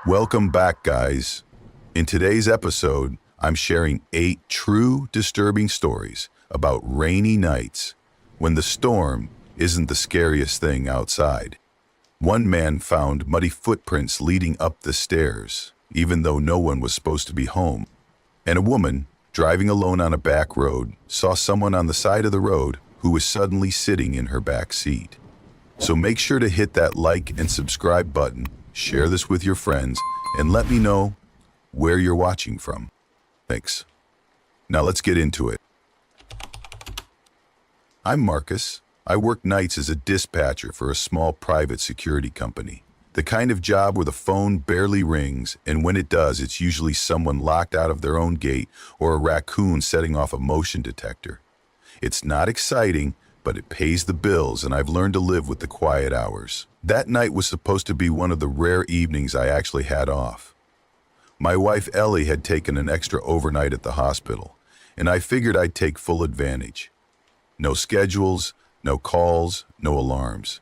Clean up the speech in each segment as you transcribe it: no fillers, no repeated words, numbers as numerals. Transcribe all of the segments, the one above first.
Welcome back, guys. In today's episode, I'm sharing 8 true disturbing stories about rainy nights when the storm isn't the scariest thing outside. One man found muddy footprints leading up the stairs, even though no one was supposed to be home. And a woman, driving alone on a back road, saw someone on the side of the road who was suddenly sitting in her back seat. So make sure to hit that like and subscribe button, share this with your friends, and let me know where you're watching from. Thanks. Now let's get into it. I'm Marcus. I work nights as a dispatcher for a small private security company. The kind of job where the phone barely rings, and when it does, it's usually someone locked out of their own gate or a raccoon setting off a motion detector. It's not exciting, but it pays the bills, and I've learned to live with the quiet hours. That night was supposed to be one of the rare evenings I actually had off. My wife Ellie had taken an extra overnight at the hospital, and I figured I'd take full advantage. No schedules, no calls, no alarms.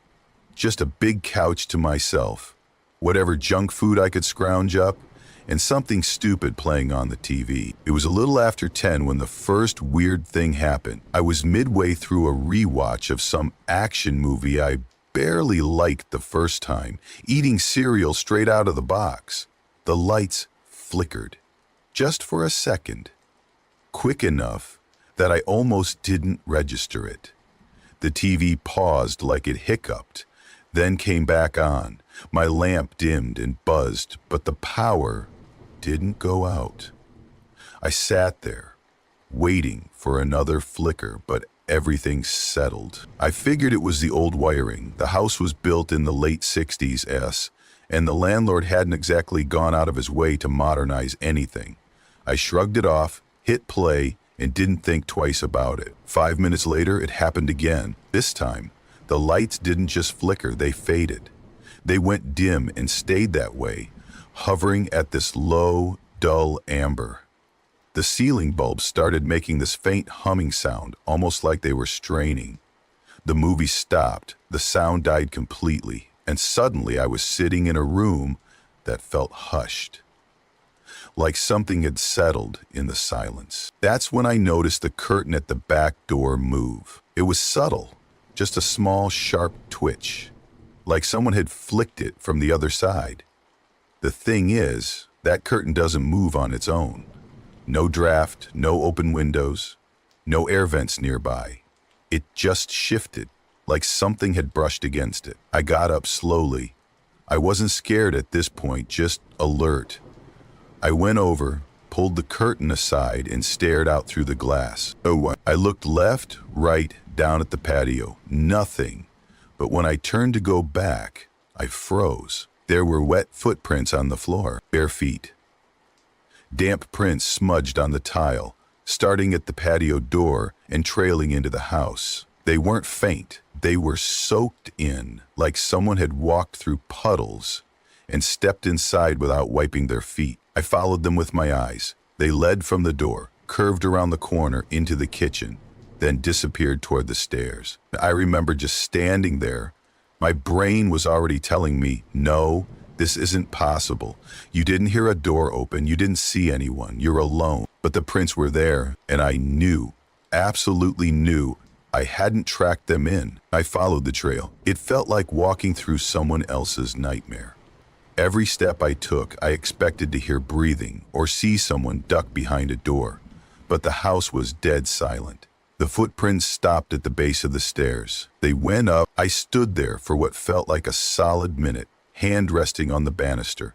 Just a big couch to myself, whatever junk food I could scrounge up, and something stupid playing on the TV. It was a little after 10 when the first weird thing happened. I was midway through a rewatch of some action movie I barely liked the first time, eating cereal straight out of the box. The lights flickered, just for a second, quick enough that I almost didn't register it. The TV paused like it hiccuped, then came back on. My lamp dimmed and buzzed, but the power didn't go out. I sat there, waiting for another flicker, but everything settled. I figured it was the old wiring. The house was built in the late 60s, and the landlord hadn't exactly gone out of his way to modernize anything. I shrugged it off, hit play, and didn't think twice about it. 5 minutes later, it happened again. This time, the lights didn't just flicker, they faded. They went dim and stayed that way, hovering at this low, dull amber. The ceiling bulbs started making this faint humming sound, almost like they were straining. The movie stopped, the sound died completely, and suddenly I was sitting in a room that felt hushed, like something had settled in the silence. That's when I noticed the curtain at the back door move. It was subtle, just a small, sharp twitch, like someone had flicked it from the other side. The thing is, that curtain doesn't move on its own. No draft, no open windows, no air vents nearby. It just shifted, like something had brushed against it. I got up slowly. I wasn't scared at this point, just alert. I went over, pulled the curtain aside, and stared out through the glass. I looked left, right, down at the patio. Nothing. But when I turned to go back, I froze. There were wet footprints on the floor, bare feet. Damp prints smudged on the tile, starting at the patio door and trailing into the house. They weren't faint. They were soaked in, like someone had walked through puddles and stepped inside without wiping their feet. I followed them with my eyes. They led from the door, curved around the corner into the kitchen, then disappeared toward the stairs. I remember just standing there. My brain was already telling me, no, this isn't possible. You didn't hear a door open. You didn't see anyone. You're alone. But the prints were there, and I knew, absolutely knew, I hadn't tracked them in. I followed the trail. It felt like walking through someone else's nightmare. Every step I took, I expected to hear breathing or see someone duck behind a door, but the house was dead silent. The footprints stopped at the base of the stairs. They went up. I stood there for what felt like a solid minute, hand resting on the banister.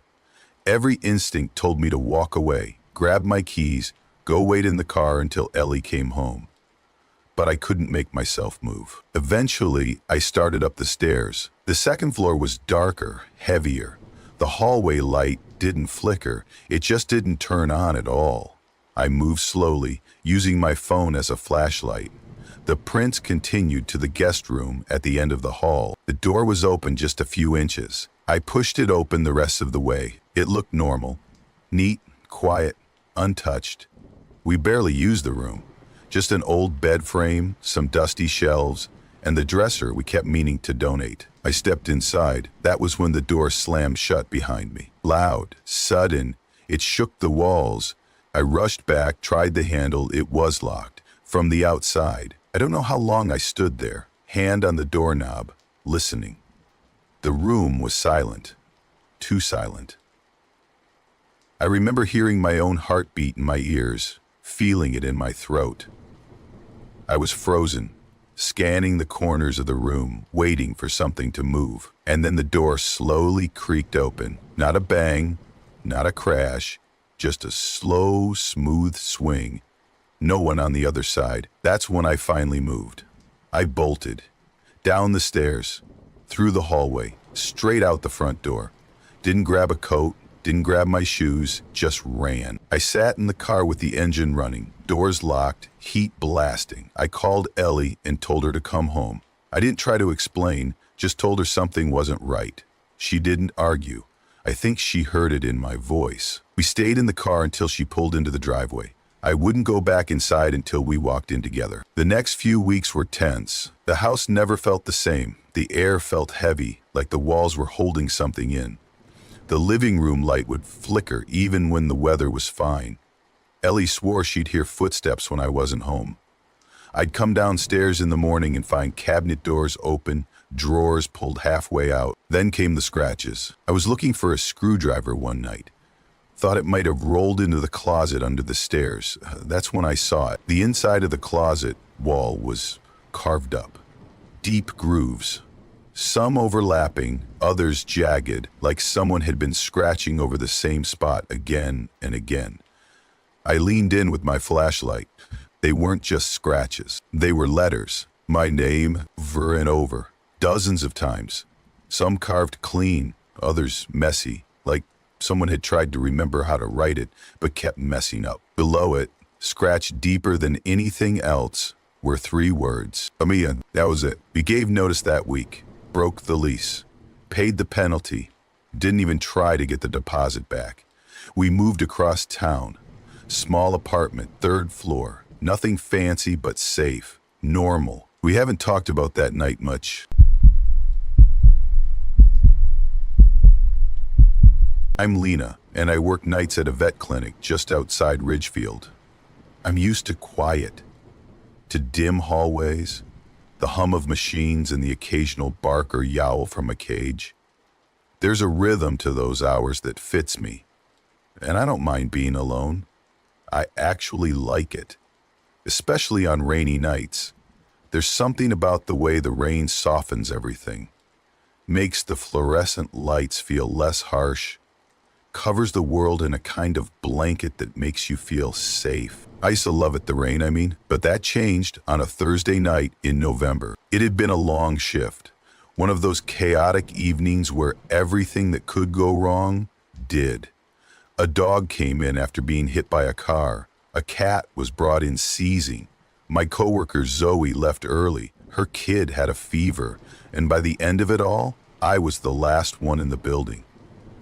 Every instinct told me to walk away, grab my keys, go wait in the car until Ellie came home. But I couldn't make myself move. Eventually, I started up the stairs. The second floor was darker, heavier. The hallway light didn't flicker, it just didn't turn on at all. I moved slowly, using my phone as a flashlight. The prints continued to the guest room at the end of the hall. The door was open just a few inches. I pushed it open the rest of the way. It looked normal, neat, quiet, untouched. We barely used the room. Just an old bed frame, some dusty shelves, And the dresser we kept meaning to donate. I stepped inside. That was when the door slammed shut behind me. Loud, sudden, it shook the walls. I rushed back, tried the handle. It was locked from the outside. I don't know how long I stood there, hand on the doorknob, listening. The room was silent, too silent. I remember hearing my own heartbeat in my ears, feeling it in my throat. I was frozen, scanning the corners of the room, waiting for something to move. And then the door slowly creaked open. Not a bang, not a crash, just a slow, smooth swing. No one on the other side. That's when I finally moved. I bolted, down the stairs, through the hallway, straight out the front door. Didn't grab a coat, didn't grab my shoes, just ran. I sat in the car with the engine running, doors locked, heat blasting. I called Ellie and told her to come home. I didn't try to explain, just told her something wasn't right. She didn't argue. I think she heard it in my voice. We stayed in the car until she pulled into the driveway. I wouldn't go back inside until we walked in together. The next few weeks were tense. The house never felt the same. The air felt heavy, like the walls were holding something in. The living room light would flicker even when the weather was fine. Ellie swore she'd hear footsteps when I wasn't home. I'd come downstairs in the morning and find cabinet doors open, drawers pulled halfway out. Then came the scratches. I was looking for a screwdriver one night. Thought it might have rolled into the closet under the stairs. That's when I saw it. The inside of the closet wall was carved up. Deep grooves. Some overlapping, others jagged, like someone had been scratching over the same spot again and again. I leaned in with my flashlight. They weren't just scratches. They were letters. My name, over and over. Dozens of times. Some carved clean, others messy, like someone had tried to remember how to write it, but kept messing up. Below it, scratched deeper than anything else, were 3 words. Amia, that was it. We gave notice that week. Broke the lease. Paid the penalty. Didn't even try to get the deposit back. We moved across town. Small apartment, 3rd floor. Nothing fancy but safe. Normal. We haven't talked about that night much. I'm Lena, and I work nights at a vet clinic just outside Ridgefield. I'm used to quiet, to dim hallways, the hum of machines and the occasional bark or yowl from a cage. There's a rhythm to those hours that fits me, and I don't mind being alone. I actually like it, especially on rainy nights. There's something about the way the rain softens everything, makes the fluorescent lights feel less harsh, covers the world in a kind of blanket that makes you feel safe. I used to love it, the rain, I mean, but that changed on a Thursday night in November. It had been a long shift, one of those chaotic evenings where everything that could go wrong did. A dog came in after being hit by a car. A cat was brought in seizing. My coworker Zoe left early. Her kid had a fever, and by the end of it all, I was the last one in the building.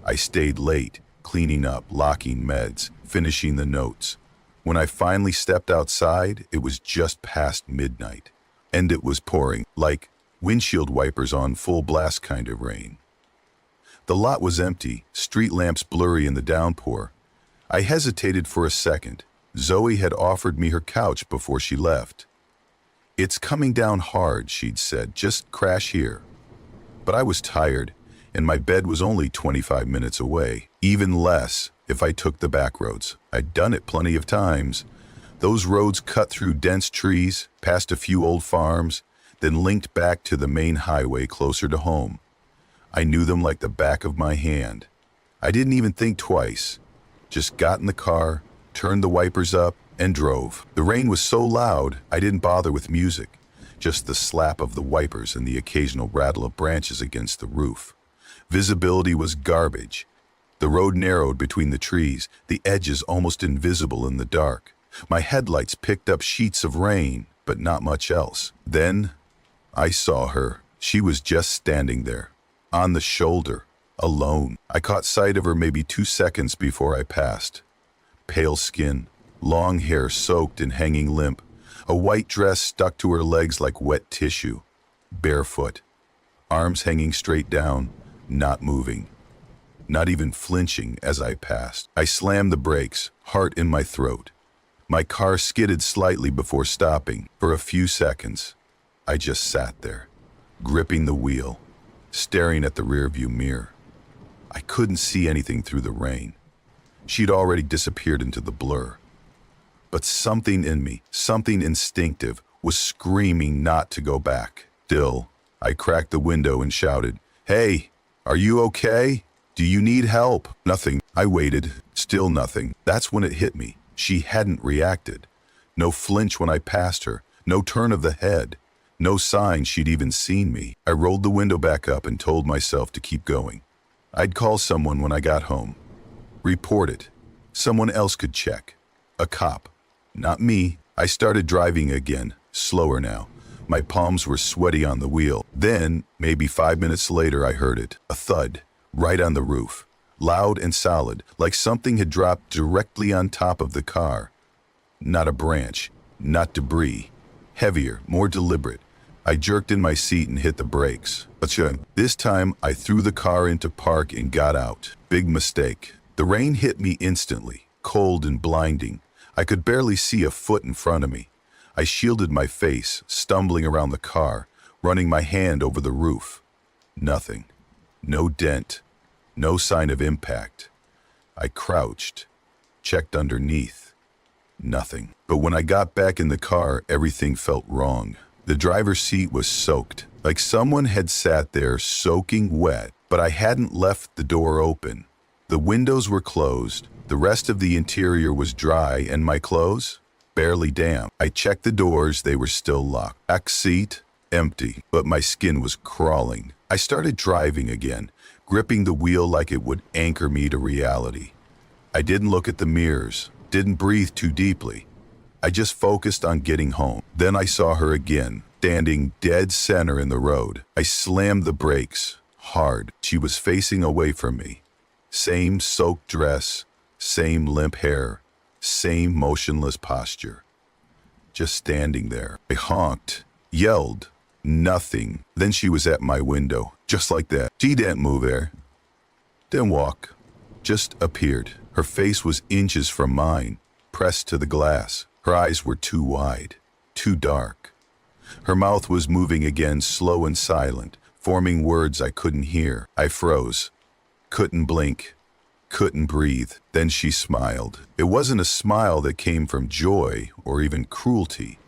I stayed late, cleaning up, locking meds, finishing the notes. When I finally stepped outside, it was just past midnight. And it was pouring, like windshield wipers on full blast kind of rain. The lot was empty, street lamps blurry in the downpour. I hesitated for a second. Zoe had offered me her couch before she left. "It's coming down hard," she'd said, "just crash here." But I was tired, and my bed was only 25 minutes away. Even less if I took the back roads. I'd done it plenty of times. Those roads cut through dense trees, past a few old farms, then linked back to the main highway closer to home. I knew them like the back of my hand. I didn't even think twice. Just got in the car, turned the wipers up, and drove. The rain was so loud, I didn't bother with music, just the slap of the wipers and the occasional rattle of branches against the roof. Visibility was garbage. The road narrowed between the trees, the edges almost invisible in the dark. My headlights picked up sheets of rain, but not much else. Then I saw her. She was just standing there, on the shoulder, alone. I caught sight of her maybe 2 seconds before I passed. Pale skin, long hair soaked and hanging limp, a white dress stuck to her legs like wet tissue. barefoot, arms hanging straight down, not moving, not even flinching as I passed. I slammed the brakes, heart in my throat. My car skidded slightly before stopping. For a few seconds, I just sat there, gripping the wheel, staring at the rearview mirror. I couldn't see anything through the rain. She'd already disappeared into the blur. But something in me, something instinctive, was screaming not to go back. Still, I cracked the window and shouted, "Hey, are you okay? Do you need help?" Nothing. I waited. Still nothing. That's when it hit me. She hadn't reacted. No flinch when I passed her. No turn of the head. No sign she'd even seen me. I rolled the window back up and told myself to keep going. I'd call someone when I got home. Report it. Someone else could check. A cop. Not me. I started driving again, slower now. My palms were sweaty on the wheel. Then, maybe 5 minutes later, I heard it. A thud, right on the roof. Loud and solid, like something had dropped directly on top of the car. Not a branch, not debris. Heavier, more deliberate. I jerked in my seat and hit the brakes. But this time, I threw the car into park and got out. Big mistake. The rain hit me instantly, cold and blinding. I could barely see a foot in front of me. I shielded my face, stumbling around the car, running my hand over the roof. Nothing. No dent. No sign of impact. I crouched, checked underneath. Nothing. But when I got back in the car, everything felt wrong. The driver's seat was soaked, like someone had sat there soaking wet, but I hadn't left the door open. The windows were closed, the rest of the interior was dry, and my clothes? Barely damp. I checked the doors, they were still locked. Back seat? Empty, but my skin was crawling. I started driving again, gripping the wheel like it would anchor me to reality. I didn't look at the mirrors, didn't breathe too deeply. I just focused on getting home. Then I saw her again, standing dead center in the road. I slammed the brakes, hard. She was facing away from me. Same soaked dress, same limp hair, same motionless posture. Just standing there. I honked, yelled, nothing. Then she was at my window, just like that. She didn't move there. Didn't walk. Just appeared. Her face was inches from mine, pressed to the glass. Her eyes were too wide, too dark. Her mouth was moving again, slow and silent, forming words I couldn't hear. I froze. Couldn't blink. Couldn't breathe. Then she smiled. It wasn't a smile that came from joy or even cruelty.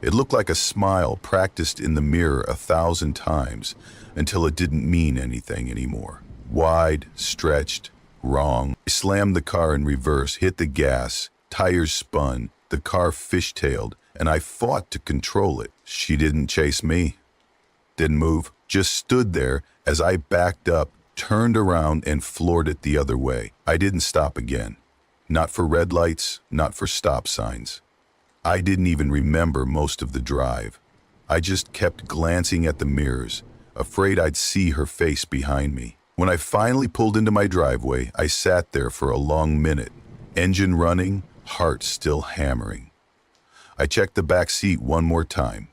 It looked like a smile practiced in the mirror 1,000 times until it didn't mean anything anymore. Wide, stretched, wrong. I slammed the car in reverse, hit the gas, tires spun, the car fishtailed, and I fought to control it. She didn't chase me. Didn't move. Just stood there as I backed up, turned around, and floored it the other way. I didn't stop again. Not for red lights, not for stop signs. I didn't even remember most of the drive. I just kept glancing at the mirrors, afraid I'd see her face behind me. When I finally pulled into my driveway, I sat there for a long minute, engine running, heart still hammering. I checked the back seat one more time,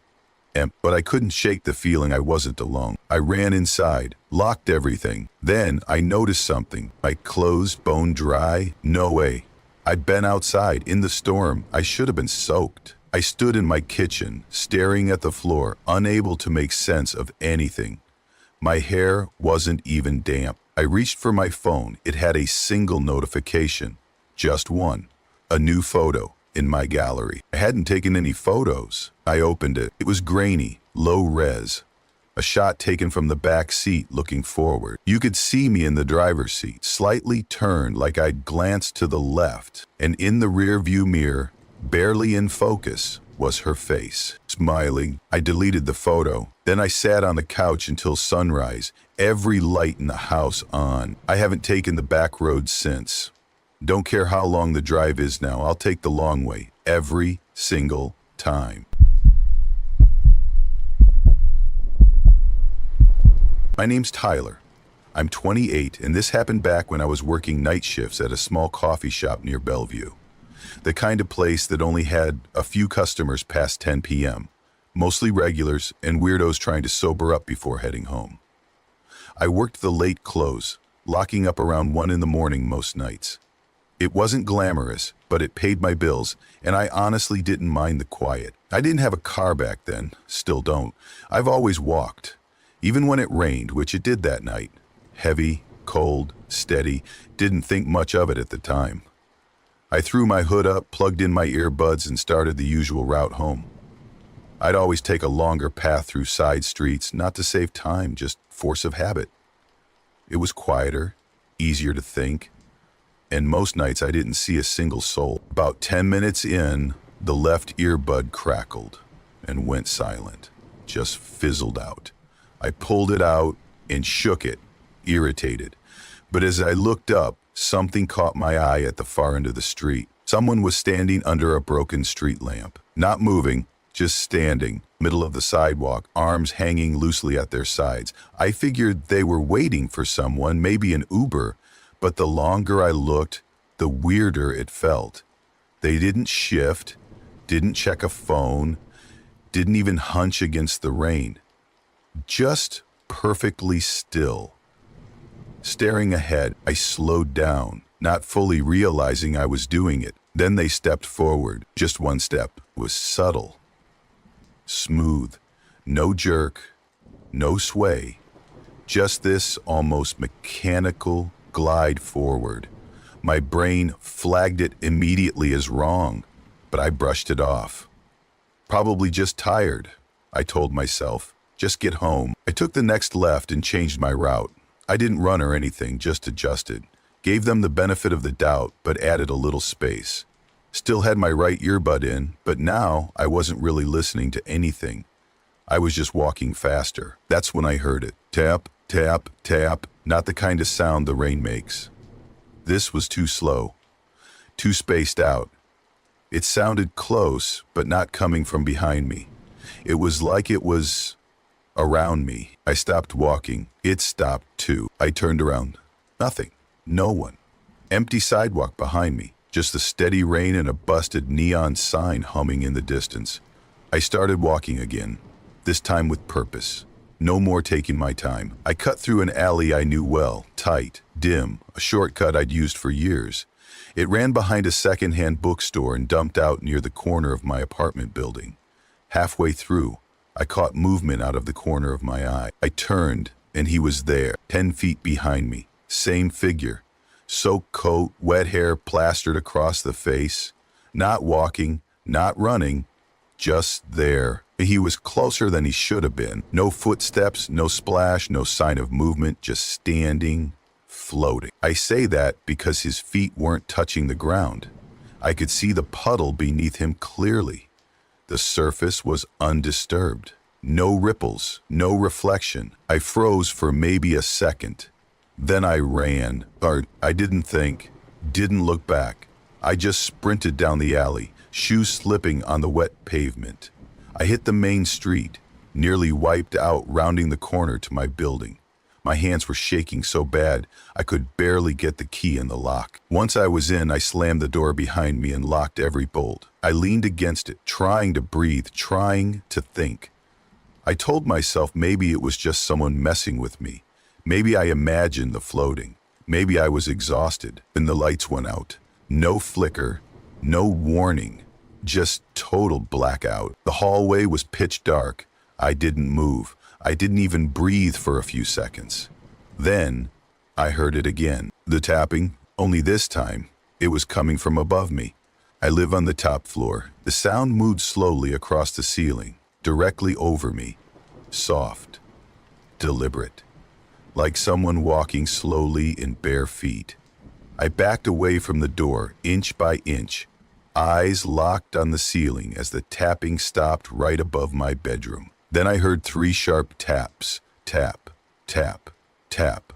but I couldn't shake the feeling I wasn't alone. I ran inside, locked everything. Then I noticed something. My clothes bone dry? No way. I'd been outside in the storm. I should have been soaked. I stood in my kitchen, staring at the floor, unable to make sense of anything. My hair wasn't even damp. I reached for my phone. It had a single notification. Just one. A new photo in my gallery. I hadn't taken any photos. I opened it. It was grainy, low res. A shot taken from the back seat looking forward. You could see me in the driver's seat, slightly turned like I'd glanced to the left. And in the rear view mirror, barely in focus, was her face. Smiling, I deleted the photo. Then I sat on the couch until sunrise, every light in the house on. I haven't taken the back road since. Don't care how long the drive is now, I'll take the long way, every single time. My name's Tyler. I'm 28, and this happened back when I was working night shifts at a small coffee shop near Bellevue. The kind of place that only had a few customers past 10 p.m., mostly regulars and weirdos trying to sober up before heading home. I worked the late close, locking up around 1 in the morning most nights. It wasn't glamorous, but it paid my bills, and I honestly didn't mind the quiet. I didn't have a car back then, still don't. I've always walked, even when it rained, which it did that night. Heavy, cold, steady, didn't think much of it at the time. I threw my hood up, plugged in my earbuds, and started the usual route home. I'd always take a longer path through side streets, not to save time, just force of habit. It was quieter, easier to think, and most nights I didn't see a single soul. About 10 minutes in, the left earbud crackled and went silent, just fizzled out. I pulled it out and shook it, irritated. But as I looked up, something caught my eye at the far end of the street. Someone was standing under a broken street lamp, not moving, just standing, middle of the sidewalk, arms hanging loosely at their sides. I figured they were waiting for someone, maybe an Uber, but the longer I looked, the weirder it felt. They didn't shift, didn't check a phone, didn't even hunch against the rain. Just perfectly still. Staring ahead, I slowed down, not fully realizing I was doing it. Then they stepped forward. Just one step. It was subtle, smooth, no jerk, no sway. Just this almost mechanical glide forward. My brain flagged it immediately as wrong, but I brushed it off. Probably just tired, I told myself. Just get home. I took the next left and changed my route. I didn't run or anything, just adjusted. Gave them the benefit of the doubt, but added a little space. Still had my right earbud in, but now I wasn't really listening to anything. I was just walking faster. That's when I heard it. Tap, tap, tap. Not the kind of sound the rain makes. This was too slow, too spaced out. It sounded close, but not coming from behind me. It was like it was around me. I stopped walking. It stopped too. I turned around. Nothing. No one. Empty sidewalk behind me. Just the steady rain and a busted neon sign humming in the distance. I started walking again, this time with purpose. No more taking my time. I cut through an alley I knew well, tight, dim, a shortcut I'd used for years. It ran behind a second-hand bookstore and dumped out near the corner of my apartment building. Halfway through, I caught movement out of the corner of my eye. I turned, and he was there, 10 feet behind me. Same figure. Soaked coat, wet hair plastered across the face. Not walking, not running, just there. He was closer than he should have been. No footsteps, no splash, no sign of movement, just standing, floating. I say that because his feet weren't touching the ground. I could see the puddle beneath him clearly. The surface was undisturbed. No ripples, no reflection. I froze for maybe a second. Then I ran. I didn't think, didn't look back. I just sprinted down the alley, shoes slipping on the wet pavement. I hit the main street, nearly wiped out rounding the corner to my building. My hands were shaking so bad I could barely get the key in the lock. Once I was in, I slammed the door behind me and locked every bolt. I leaned against it, trying to breathe, trying to think. I told myself maybe it was just someone messing with me. Maybe I imagined the floating. Maybe I was exhausted. Then the lights went out. No flicker, no warning, just total blackout. The hallway was pitch dark. I didn't move. I didn't even breathe for a few seconds. Then I heard it again. The tapping, only this time, it was coming from above me. I live on the top floor. The sound moved slowly across the ceiling, directly over me. Soft, deliberate. Like someone walking slowly in bare feet. I backed away from the door, inch by inch, eyes locked on the ceiling as the tapping stopped right above my bedroom. Then I heard 3 sharp taps, tap, tap, tap,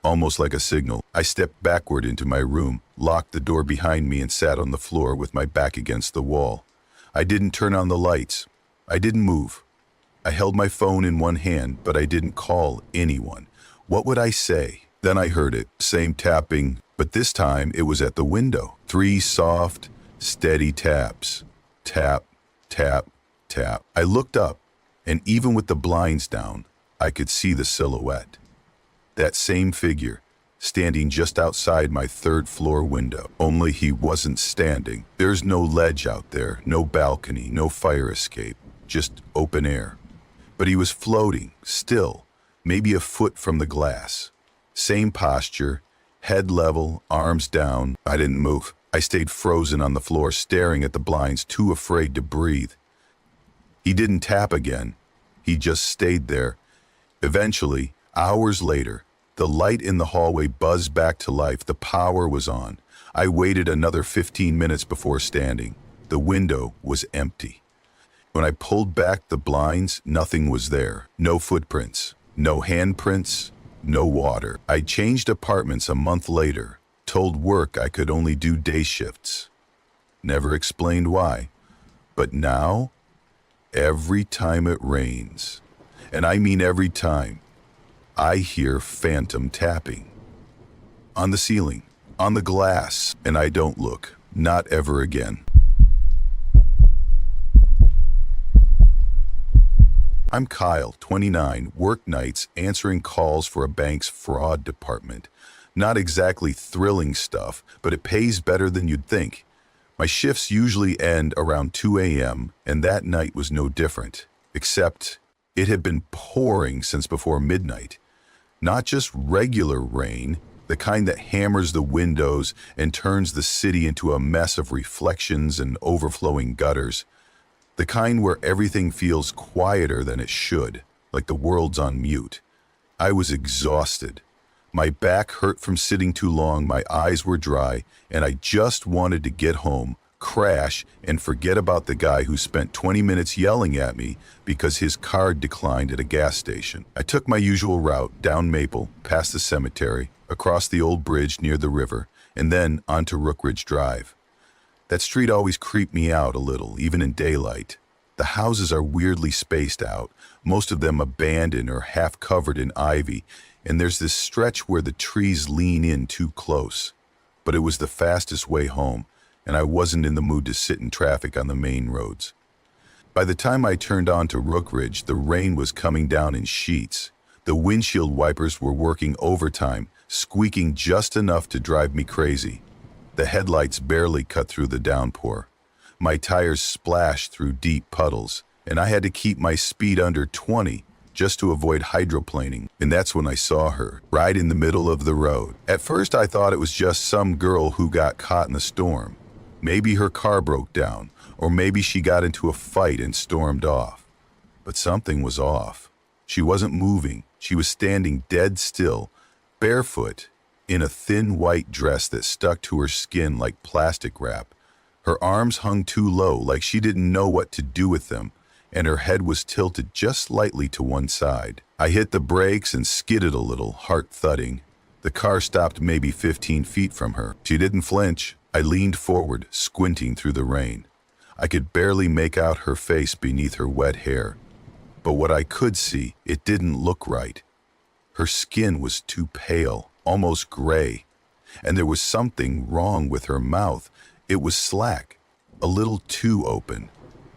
almost like a signal. I stepped backward into my room, locked the door behind me, and sat on the floor with my back against the wall. I didn't turn on the lights. I didn't move. I held my phone in one hand, but I didn't call anyone. What would I say? Then I heard it, same tapping, but this time it was at the window. 3 soft, steady taps. Tap, tap, tap. I looked up, and even with the blinds down, I could see the silhouette. That same figure, standing just outside my third-floor window. Only he wasn't standing. There's no ledge out there, no balcony, no fire escape, just open air. But he was floating, still, maybe a foot from the glass. Same posture, head level, arms down. I didn't move. I stayed frozen on the floor, staring at the blinds, too afraid to breathe. He didn't tap again. He just stayed there. Eventually, hours later, the light in the hallway buzzed back to life. The power was on. I waited another 15 minutes before standing. The window was empty. When I pulled back the blinds, nothing was there. No footprints, no handprints, no water. I changed apartments a month later, told work I could only do day shifts. Never explained why. But now, every time it rains, and I mean every time, I hear phantom tapping. On the ceiling, on the glass, and I don't look. Not ever again. I'm Kyle, 29, work nights answering calls for a bank's fraud department. Not exactly thrilling stuff, but it pays better than you'd think. My shifts usually end around 2 a.m., and that night was no different, except it had been pouring since before midnight. Not just regular rain, the kind that hammers the windows and turns the city into a mess of reflections and overflowing gutters. The kind where everything feels quieter than it should, like the world's on mute. I was exhausted. My back hurt from sitting too long, my eyes were dry, and I just wanted to get home, crash, and forget about the guy who spent 20 minutes yelling at me because his card declined at a gas station. I took my usual route down Maple, past the cemetery, across the old bridge near the river, and then onto Rookridge Drive. That street always creeped me out a little, even in daylight. The houses are weirdly spaced out, most of them abandoned or half covered in ivy, and there's this stretch where the trees lean in too close. But it was the fastest way home, and I wasn't in the mood to sit in traffic on the main roads. By the time I turned onto Rookridge, the rain was coming down in sheets. The windshield wipers were working overtime, squeaking just enough to drive me crazy. The headlights barely cut through the downpour. My tires splashed through deep puddles, and I had to keep my speed under 20 just to avoid hydroplaning. And that's when I saw her, right in the middle of the road. At first I thought it was just some girl who got caught in the storm. Maybe her car broke down, or maybe she got into a fight and stormed off. But something was off. She wasn't moving. She was standing dead still, barefoot, in a thin white dress that stuck to her skin like plastic wrap. Her arms hung too low, like she didn't know what to do with them, and her head was tilted just slightly to one side. I hit the brakes and skidded a little, heart thudding. The car stopped maybe 15 feet from her. She didn't flinch. I leaned forward, squinting through the rain. I could barely make out her face beneath her wet hair. But what I could see, it didn't look right. Her skin was too pale, almost gray. And there was something wrong with her mouth. It was slack, a little too open.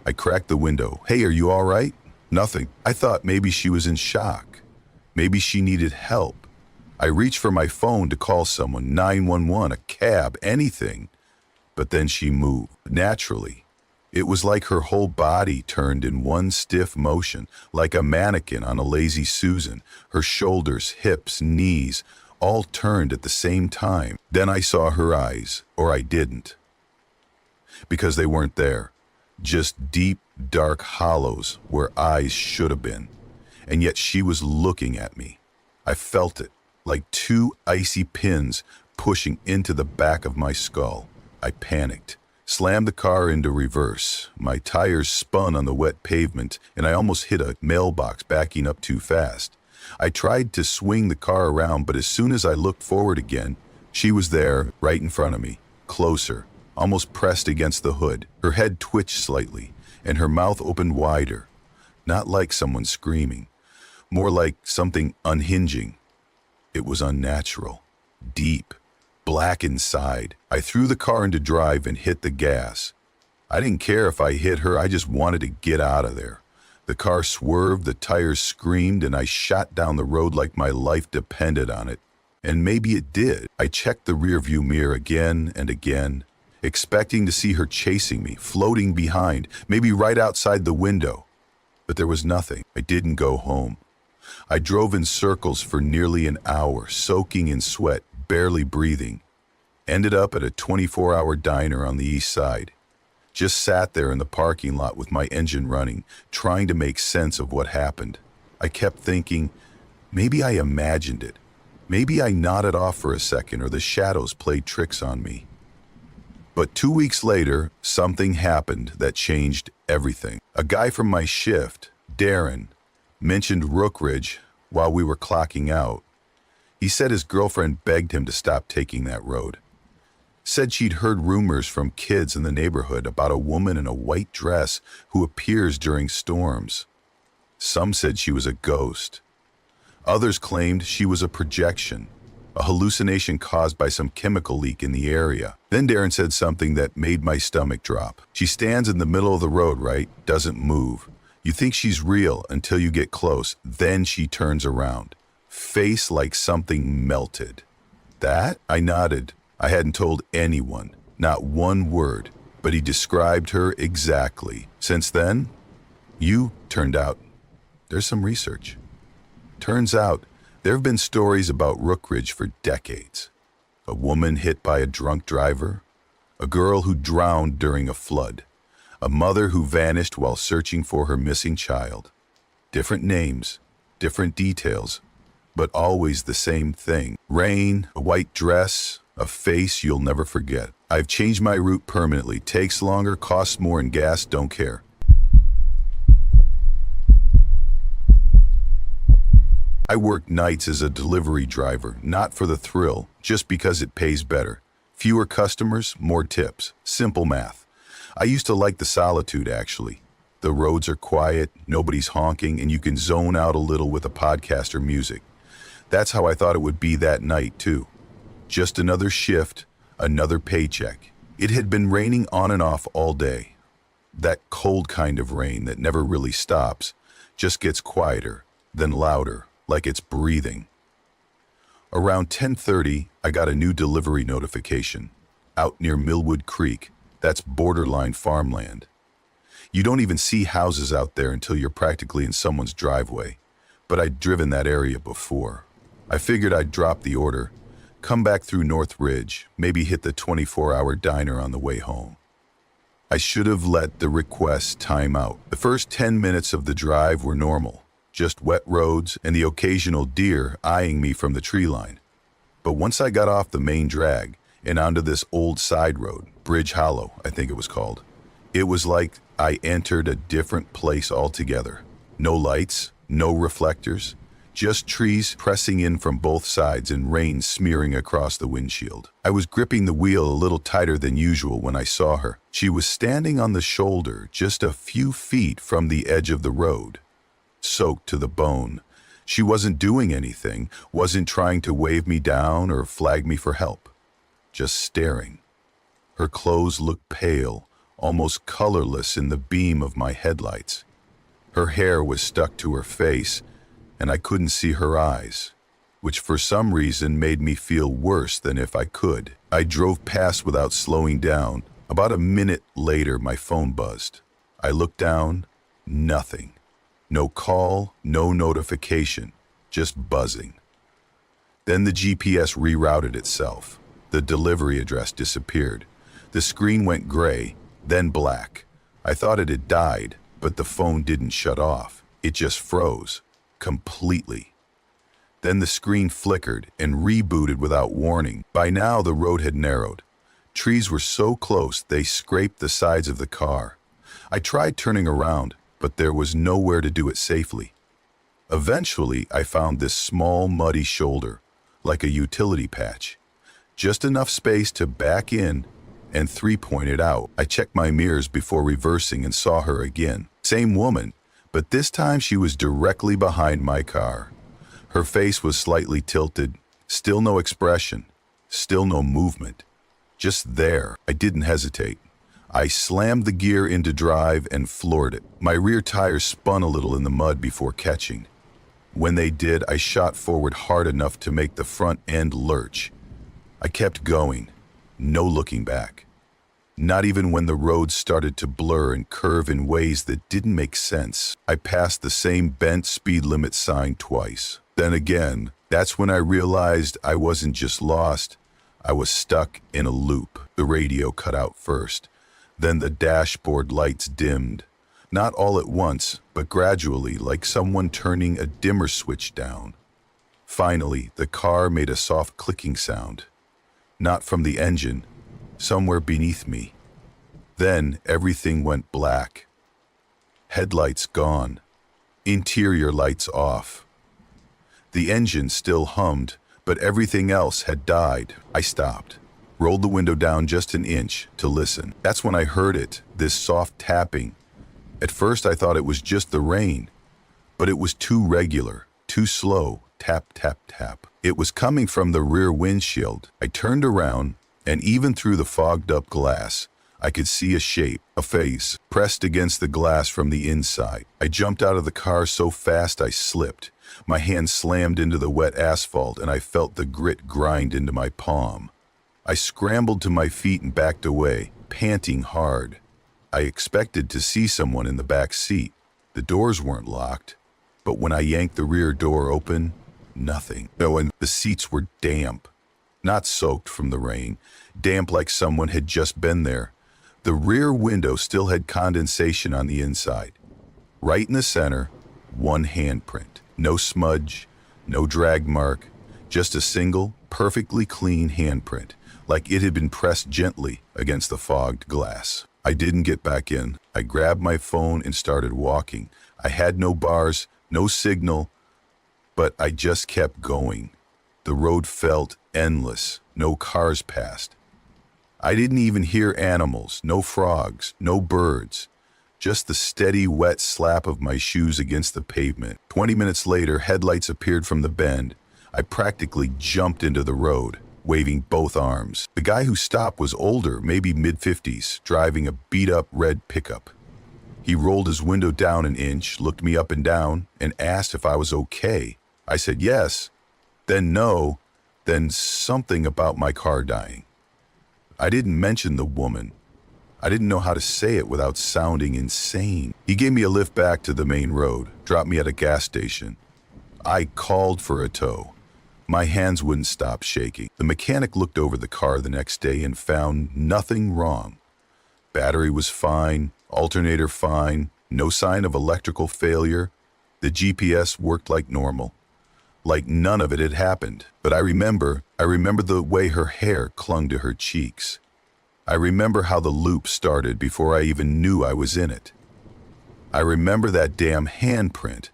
I cracked the window. "Hey, are you all right?" Nothing. I thought maybe she was in shock. Maybe she needed help. I reached for my phone to call someone, 911, a cab, anything. But then she moved, naturally. It was like her whole body turned in one stiff motion, like a mannequin on a lazy Susan. Her shoulders, hips, knees, all turned at the same time. Then I saw her eyes, or I didn't. Because they weren't there. Just deep, dark hollows where eyes should have been. And yet she was looking at me. I felt it, like two icy pins pushing into the back of my skull. I panicked, slammed the car into reverse. My tires spun on the wet pavement, and I almost hit a mailbox backing up too fast. I tried to swing the car around, but as soon as I looked forward again, she was there, right in front of me, closer, almost pressed against the hood. Her head twitched slightly, and her mouth opened wider, not like someone screaming, more like something unhinging. It was unnatural, deep, black inside. I threw the car into drive and hit the gas. I didn't care if I hit her, I just wanted to get out of there. The car swerved, the tires screamed, and I shot down the road like my life depended on it. And maybe it did. I checked the rearview mirror again and again, expecting to see her chasing me, floating behind, maybe right outside the window. But there was nothing. I didn't go home. I drove in circles for nearly an hour, soaking in sweat, barely breathing. Ended up at a 24-hour diner on the east side. Just sat there in the parking lot with my engine running, trying to make sense of what happened. I kept thinking, maybe I imagined it. Maybe I nodded off for a second or the shadows played tricks on me. But 2 weeks later, something happened that changed everything. A guy from my shift, Darren, mentioned Rookridge while we were clocking out. He said his girlfriend begged him to stop taking that road. Said she'd heard rumors from kids in the neighborhood about a woman in a white dress who appears during storms. Some said she was a ghost. Others claimed she was a projection, a hallucination caused by some chemical leak in the area. Then Darren said something that made my stomach drop. She stands in the middle of the road, right? Doesn't move. You think she's real until you get close. Then she turns around. Face like something melted. That? I nodded. I hadn't told anyone, not one word, but he described her exactly. Since then, turned out, there's some research. Turns out, there have been stories about Rookridge for decades. A woman hit by a drunk driver, a girl who drowned during a flood, a mother who vanished while searching for her missing child. Different names, different details, but always the same thing. Rain, a white dress, a face you'll never forget. I've changed my route permanently. Takes longer, costs more in gas, don't care. I work nights as a delivery driver, not for the thrill, just because it pays better. Fewer customers, more tips. Simple math. I used to like the solitude, actually. The roads are quiet, nobody's honking, and you can zone out a little with a podcast or music. That's how I thought it would be that night, too. Just another shift, another paycheck. It had been raining on and off all day. That cold kind of rain that never really stops, just gets quieter, then louder, like it's breathing. Around 10:30, I got a new delivery notification. Out near Millwood Creek, that's borderline farmland. You don't even see houses out there until you're practically in someone's driveway. But I'd driven that area before. I figured I'd drop the order, come back through North Ridge, maybe hit the 24-hour diner on the way home. I should have let the request time out. The first 10 minutes of the drive were normal, just wet roads and the occasional deer eyeing me from the tree line. But once I got off the main drag and onto this old side road, Bridge Hollow, I think it was called, it was like I entered a different place altogether. No lights, no reflectors, just trees pressing in from both sides and rain smearing across the windshield. I was gripping the wheel a little tighter than usual when I saw her. She was standing on the shoulder just a few feet from the edge of the road, soaked to the bone. She wasn't doing anything, wasn't trying to wave me down or flag me for help, just staring. Her clothes looked pale, almost colorless in the beam of my headlights. Her hair was stuck to her face, and I couldn't see her eyes, which for some reason made me feel worse than if I could. I drove past without slowing down. About a minute later, my phone buzzed. I looked down, nothing. No call, no notification, just buzzing. Then the GPS rerouted itself. The delivery address disappeared. The screen went gray, then black. I thought it had died, but the phone didn't shut off. It just froze. Completely. Then the screen flickered and rebooted without warning. By now, the road had narrowed. Trees were so close they scraped the sides of the car. I tried turning around, but there was nowhere to do it safely. Eventually, I found this small, muddy shoulder, like a utility patch. Just enough space to back in and three-point it out. I checked my mirrors before reversing and saw her again. Same woman, but this time she was directly behind my car. Her face was slightly tilted, still no expression, still no movement. Just there. I didn't hesitate. I slammed the gear into drive and floored it. My rear tires spun a little in the mud before catching. When they did, I shot forward hard enough to make the front end lurch. I kept going, no looking back. Not even when the road started to blur and curve in ways that didn't make sense. I passed the same bent speed limit sign twice. Then again, that's when I realized I wasn't just lost, I was stuck in a loop. The radio cut out first. Then the dashboard lights dimmed. Not all at once, but gradually, like someone turning a dimmer switch down. Finally, the car made a soft clicking sound. Not from the engine, somewhere beneath me. Then everything went black. Headlights gone. Interior lights off. The engine still hummed, but everything else had died. I stopped, rolled the window down just an inch to listen. That's when I heard it, this soft tapping. At first I thought it was just the rain, but it was too regular, too slow. Tap, tap, tap. It was coming from the rear windshield. I turned around, and even through the fogged-up glass, I could see a shape, a face, pressed against the glass from the inside. I jumped out of the car so fast I slipped. My hand slammed into the wet asphalt, and I felt the grit grind into my palm. I scrambled to my feet and backed away, panting hard. I expected to see someone in the back seat. The doors weren't locked, but when I yanked the rear door open, nothing. No, and the seats were damp, not soaked from the rain, damp like someone had just been there. The rear window still had condensation on the inside. Right in the center, one handprint. No smudge, no drag mark, just a single, perfectly clean handprint, like it had been pressed gently against the fogged glass. I didn't get back in. I grabbed my phone and started walking. I had no bars, no signal, but I just kept going. The road felt endless. No cars passed. I didn't even hear animals, no frogs, no birds, just the steady, wet slap of my shoes against the pavement. 20 minutes later, headlights appeared from the bend. I practically jumped into the road, waving both arms. The guy who stopped was older, maybe mid-50s, driving a beat-up red pickup. He rolled his window down an inch, looked me up and down, and asked if I was okay. I said yes, then no, then something about my car dying. I didn't mention the woman. I didn't know how to say it without sounding insane. He gave me a lift back to the main road, dropped me at a gas station. I called for a tow. My hands wouldn't stop shaking. The mechanic looked over the car the next day and found nothing wrong. Battery was fine, alternator fine, no sign of electrical failure. The GPS worked like normal, like none of it had happened. But I remember the way her hair clung to her cheeks. I remember how the loop started before I even knew I was in it. I remember that damn handprint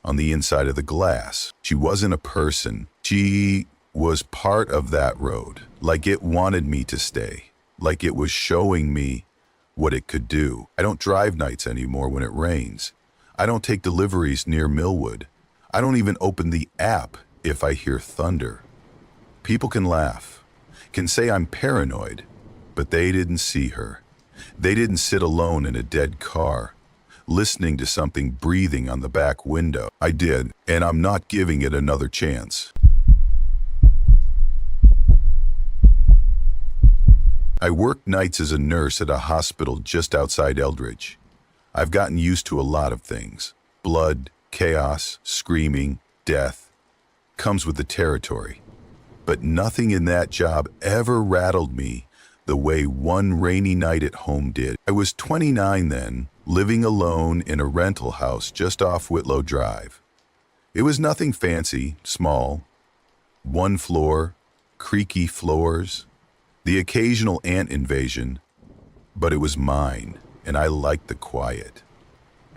on the inside of the glass. She wasn't a person. She was part of that road, like it wanted me to stay, like it was showing me what it could do. I don't drive nights anymore when it rains. I don't take deliveries near Millwood. I don't even open the app if I hear thunder. People can laugh, can say I'm paranoid, but they didn't see her. They didn't sit alone in a dead car, listening to something breathing on the back window. I did, and I'm not giving it another chance. I worked nights as a nurse at a hospital just outside Eldridge. I've gotten used to a lot of things. Blood, chaos, screaming, death. Comes with the territory. But nothing in that job ever rattled me the way one rainy night at home did. I was 29 then, living alone in a rental house just off Whitlow Drive. It was nothing fancy, small. One floor, creaky floors, the occasional ant invasion, but it was mine, and I liked the quiet.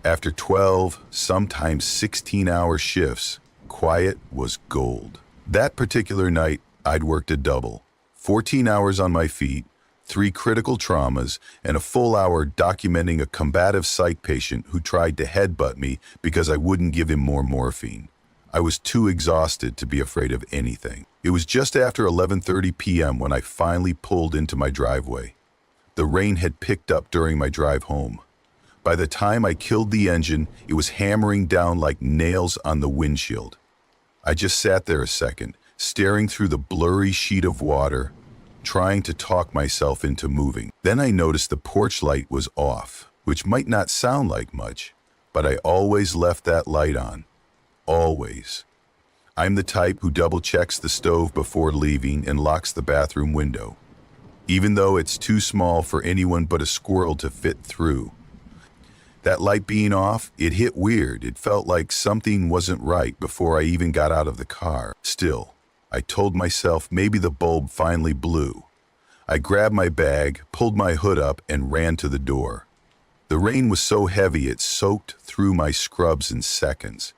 After 12, sometimes 16-hour shifts, quiet was gold. That particular night, I'd worked a double, 14 hours on my feet, 3 critical traumas, and a full hour documenting a combative psych patient who tried to headbutt me because I wouldn't give him more morphine. I was too exhausted to be afraid of anything. It was just after 11:30 p.m. when I finally pulled into my driveway. The rain had picked up during my drive home. By the time I killed the engine, it was hammering down like nails on the windshield. I just sat there a second, staring through the blurry sheet of water, trying to talk myself into moving. Then I noticed the porch light was off, which might not sound like much, but I always left that light on. Always. I'm the type who double-checks the stove before leaving and locks the bathroom window, even though it's too small for anyone but a squirrel to fit through. That light being off, it hit weird. It felt like something wasn't right before I even got out of the car. Still, I told myself maybe the bulb finally blew. I grabbed my bag, pulled my hood up, and ran to the door. The rain was so heavy it soaked through my scrubs in seconds.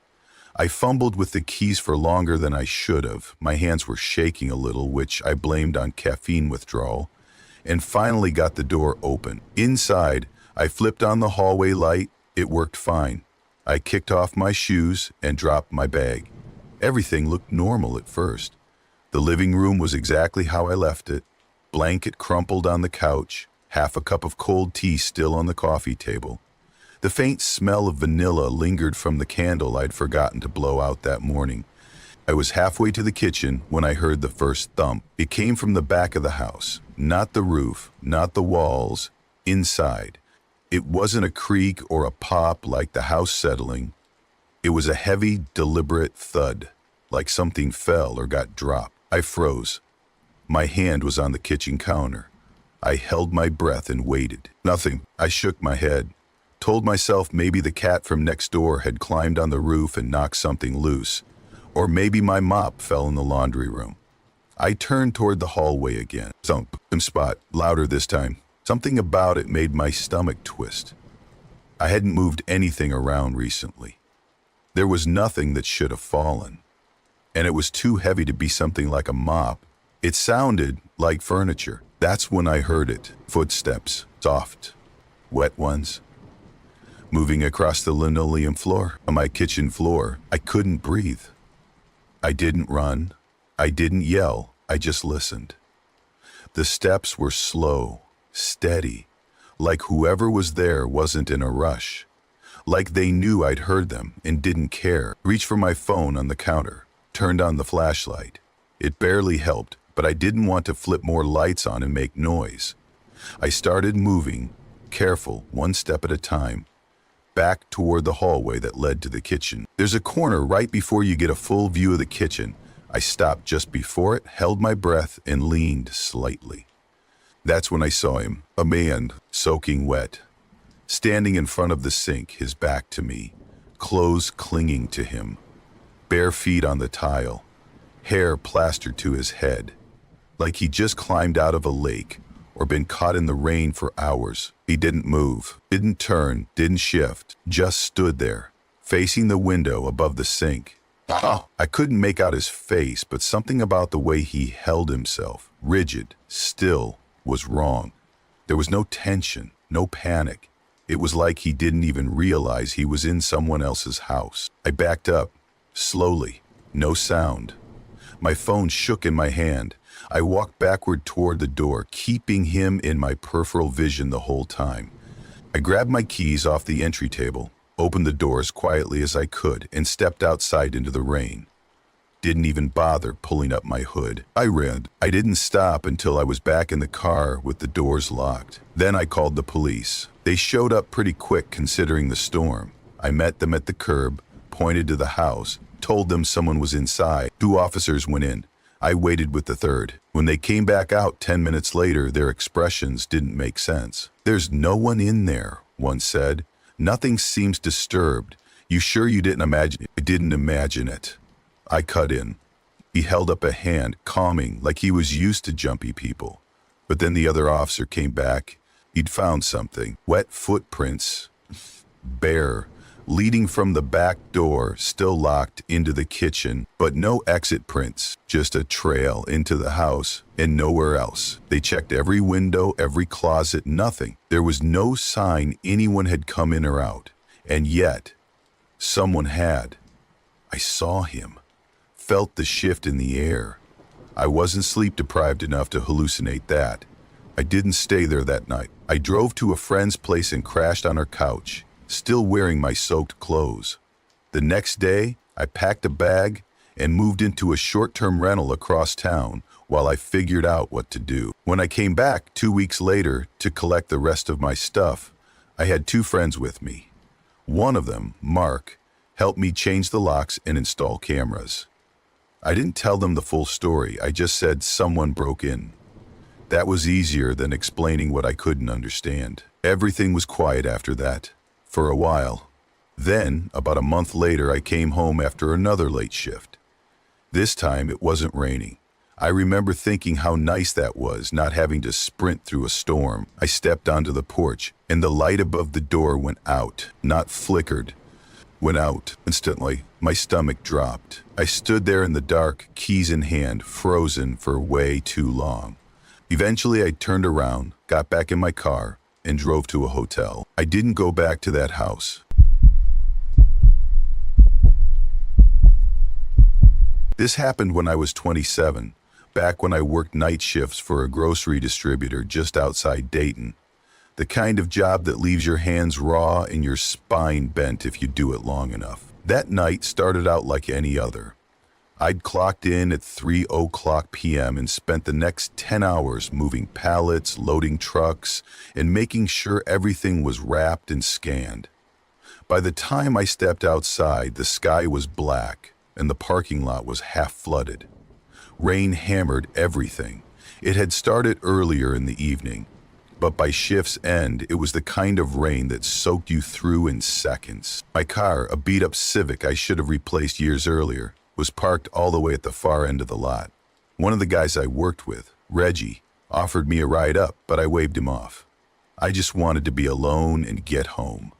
I fumbled with the keys for longer than I should have. My hands were shaking a little, which I blamed on caffeine withdrawal, and finally got the door open. Inside, I flipped on the hallway light. It worked fine. I kicked off my shoes and dropped my bag. Everything looked normal at first. The living room was exactly how I left it. Blanket crumpled on the couch, half a cup of cold tea still on the coffee table. The faint smell of vanilla lingered from the candle I'd forgotten to blow out that morning. I was halfway to the kitchen when I heard the first thump. It came from the back of the house, not the roof, not the walls, inside. It wasn't a creak or a pop like the house settling. It was a heavy, deliberate thud, like something fell or got dropped. I froze. My hand was on the kitchen counter. I held my breath and waited. Nothing. I shook my head, told myself maybe the cat from next door had climbed on the roof and knocked something loose, or maybe my mop fell in the laundry room. I turned toward the hallway again. Thump, same spot, louder this time. Something about it made my stomach twist. I hadn't moved anything around recently. There was nothing that should have fallen, and it was too heavy to be something like a mop. It sounded like furniture. That's when I heard it. Footsteps, soft, wet ones, moving across the linoleum floor. On my kitchen floor, I couldn't breathe. I didn't run. I didn't yell. I just listened. The steps were slow, steady, like whoever was there wasn't in a rush, like they knew I'd heard them and didn't care. Reached for my phone on the counter, turned on the flashlight. It barely helped, but I didn't want to flip more lights on and make noise. I started moving, careful, one step at a time, back toward the hallway that led to the kitchen. There's a corner right before you get a full view of the kitchen. I stopped just before it, held my breath, and leaned slightly. That's when I saw him, a man, soaking wet, standing in front of the sink, his back to me, clothes clinging to him, bare feet on the tile, hair plastered to his head, like he just climbed out of a lake or been caught in the rain for hours. He didn't move, didn't turn, didn't shift, just stood there, facing the window above the sink. I couldn't make out his face, but something about the way he held himself, rigid, still, was wrong. There was no tension, no panic. It was like he didn't even realize he was in someone else's house. I backed up, slowly, no sound. My phone shook in my hand. I walked backward toward the door, keeping him in my peripheral vision the whole time. I grabbed my keys off the entry table, opened the door as quietly as I could, and stepped outside into the rain. Didn't even bother pulling up my hood. I ran. I didn't stop until I was back in the car with the doors locked. Then I called the police. They showed up pretty quick considering the storm. I met them at the curb, pointed to the house, told them someone was inside. 2 officers went in. I waited with the 3rd. When they came back out 10 minutes later, their expressions didn't make sense. "There's no one in there," one said. "Nothing seems disturbed. You sure you didn't imagine it?" "I didn't imagine it." I cut in. He held up a hand, calming, like he was used to jumpy people. But then the other officer came back. He'd found something. Wet footprints, bare, leading from the back door, still locked, into the kitchen, but no exit prints, just a trail into the house and nowhere else. They checked every window, every closet, nothing. There was no sign anyone had come in or out. And yet, someone had. I saw him. Felt the shift in the air. I wasn't sleep deprived enough to hallucinate that. I didn't stay there that night. I drove to a friend's place and crashed on her couch, still wearing my soaked clothes. The next day, I packed a bag and moved into a short-term rental across town while I figured out what to do. When I came back 2 weeks later to collect the rest of my stuff, I had 2 friends with me. One of them, Mark, helped me change the locks and install cameras. I didn't tell them the full story, I just said someone broke in. That was easier than explaining what I couldn't understand. Everything was quiet after that, for a while. Then, about a month later, I came home after another late shift. This time, it wasn't raining. I remember thinking how nice that was, not having to sprint through a storm. I stepped onto the porch, and the light above the door went out, not flickered. Went out. Instantly, my stomach dropped. I stood there in the dark, keys in hand, frozen for way too long. Eventually, I turned around, got back in my car, and drove to a hotel. I didn't go back to that house. This happened when I was 27, back when I worked night shifts for a grocery distributor just outside Dayton. The kind of job that leaves your hands raw and your spine bent if you do it long enough. That night started out like any other. I'd clocked in at 3:00 p.m. and spent the next 10 hours moving pallets, loading trucks, and making sure everything was wrapped and scanned. By the time I stepped outside, the sky was black and the parking lot was half flooded. Rain hammered everything. It had started earlier in the evening, but by shift's end, it was the kind of rain that soaked you through in seconds. My car, a beat-up Civic I should have replaced years earlier, was parked all the way at the far end of the lot. One of the guys I worked with, Reggie, offered me a ride up, but I waved him off. I just wanted to be alone and get home.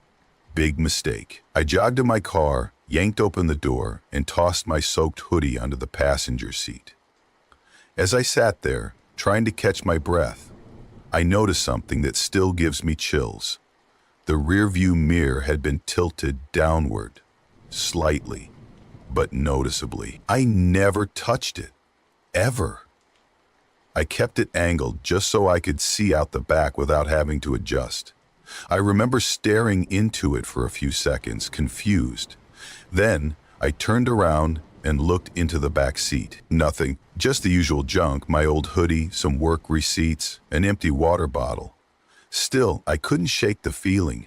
Big mistake. I jogged to my car, yanked open the door, and tossed my soaked hoodie onto the passenger seat. As I sat there, trying to catch my breath, I noticed something that still gives me chills. The rearview mirror had been tilted downward, slightly, but noticeably. I never touched it, ever. I kept it angled just so I could see out the back without having to adjust. I remember staring into it for a few seconds, confused. Then I turned around and looked into the back seat. Nothing, just the usual junk, my old hoodie, some work receipts, an empty water bottle. Still, I couldn't shake the feeling.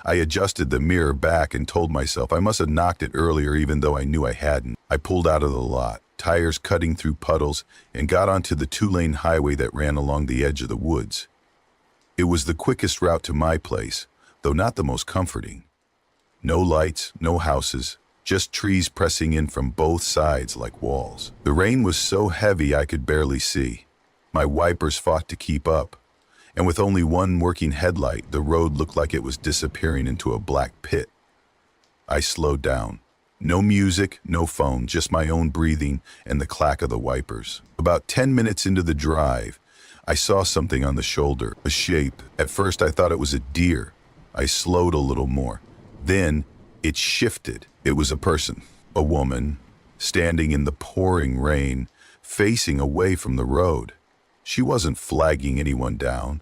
I adjusted the mirror back and told myself I must have knocked it earlier even though I knew I hadn't. I pulled out of the lot, tires cutting through puddles, and got onto the 2-lane highway that ran along the edge of the woods. It was the quickest route to my place, though not the most comforting. No lights, no houses, just trees pressing in from both sides like walls. The rain was so heavy I could barely see. My wipers fought to keep up, and with only one working headlight, the road looked like it was disappearing into a black pit. I slowed down. No music, no phone, just my own breathing and the clack of the wipers. About 10 minutes into the drive, I saw something on the shoulder, a shape. At first I thought it was a deer. I slowed a little more. Then it shifted. It was a person, a woman, standing in the pouring rain, facing away from the road. She wasn't flagging anyone down.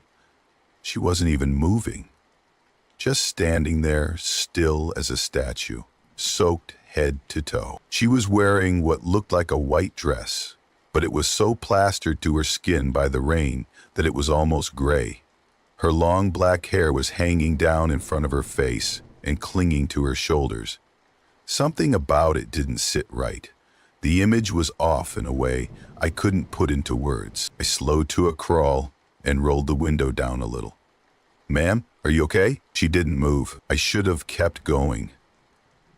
She wasn't even moving. Just standing there, still as a statue, soaked head to toe. She was wearing what looked like a white dress, but it was so plastered to her skin by the rain that it was almost gray. Her long black hair was hanging down in front of her face and clinging to her shoulders. Something about it didn't sit right. The image was off in a way I couldn't put into words. I slowed to a crawl and rolled the window down a little. "Ma'am, are you okay?" She didn't move. I should have kept going.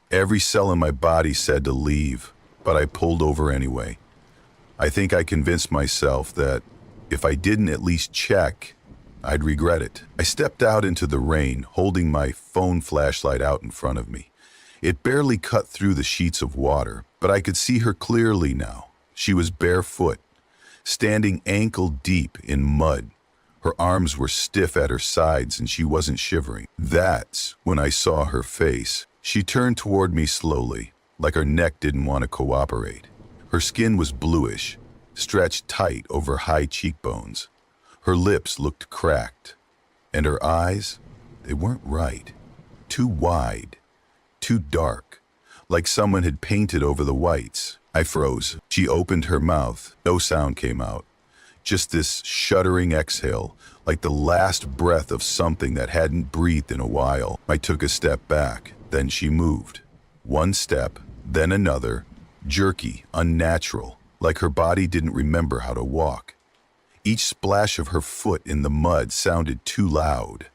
Every cell in my body said to leave, but I pulled over anyway. I think I convinced myself that if I didn't at least check, I'd regret it. I stepped out into the rain, holding my phone flashlight out in front of me. It barely cut through the sheets of water, but I could see her clearly now. She was barefoot, standing ankle deep in mud. Her arms were stiff at her sides and she wasn't shivering. That's when I saw her face. She turned toward me slowly, like her neck didn't want to cooperate. Her skin was bluish, stretched tight over high cheekbones. Her lips looked cracked, and her eyes, they weren't right. Too wide, too dark, like someone had painted over the whites. I froze. She opened her mouth. No sound came out. Just this shuddering exhale, like the last breath of something that hadn't breathed in a while. I took a step back. Then she moved. One step, then another, jerky, unnatural, like her body didn't remember how to walk. Each splash of her foot in the mud sounded too loud,